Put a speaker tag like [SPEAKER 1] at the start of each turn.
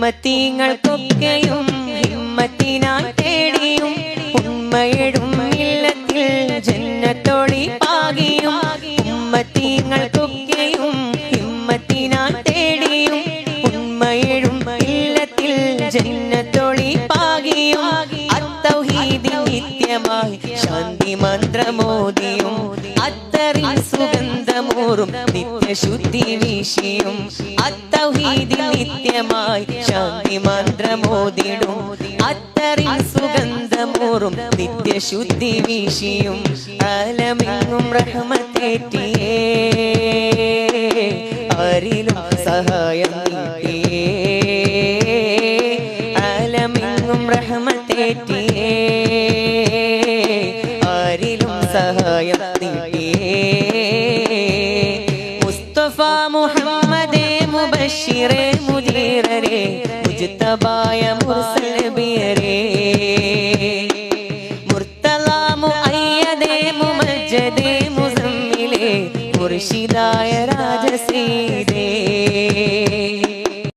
[SPEAKER 1] ഉമ്മത്തിങ്ങൾക്കൊക്കെയും ഹിമ്മത്തിനായി തേടിയും ഉമ്മയിടും ഇല്ലത്തിൽ ജന്നത്തൊളി പാകിയും ഉമ്മത്തിങ്ങൾക്കൊക്കെയും ഹിമ്മത്തിനായി തേടിയും ഉമ്മയിടും ഇല്ലത്തിൽ ജന്നത്തൊളി പാകിയും അത്തൗഹീദിൽ നിത്യമായി ശാന്തി മന്ത്രമോദിയും അത്തറിൽ സുഗന്ധമൂറും നിത്യശുദ്ധി വീശിയും അത്തൗഹീദിൽ നിത്യമായി ശാന്തി മന്ത്രമോദിടും അത്തറിൽ സുഗന്ധമൂറും നിത്യശുദ്ധി വീശിയും ആലമെങ്ങും റഹ്മത്തേറ്റിയേ ആരിലും സഹായം നീട്ടിയേ ആലമെങ്ങും റഹ്മത്തേറ്റിയേ ആരിലും സഹായം നീട്ടിയേ മുസ്തഫ മുഹമ്മദേ മുബശ്ശിറേ മുദീറരേ മുജ്തബായ മുർസൽ നബിയരേ മുർത്തള മുഅയ്യദേ മുമജ്ജദേ മുസമ്മിലേ മുർശിദായ രാജസീദേ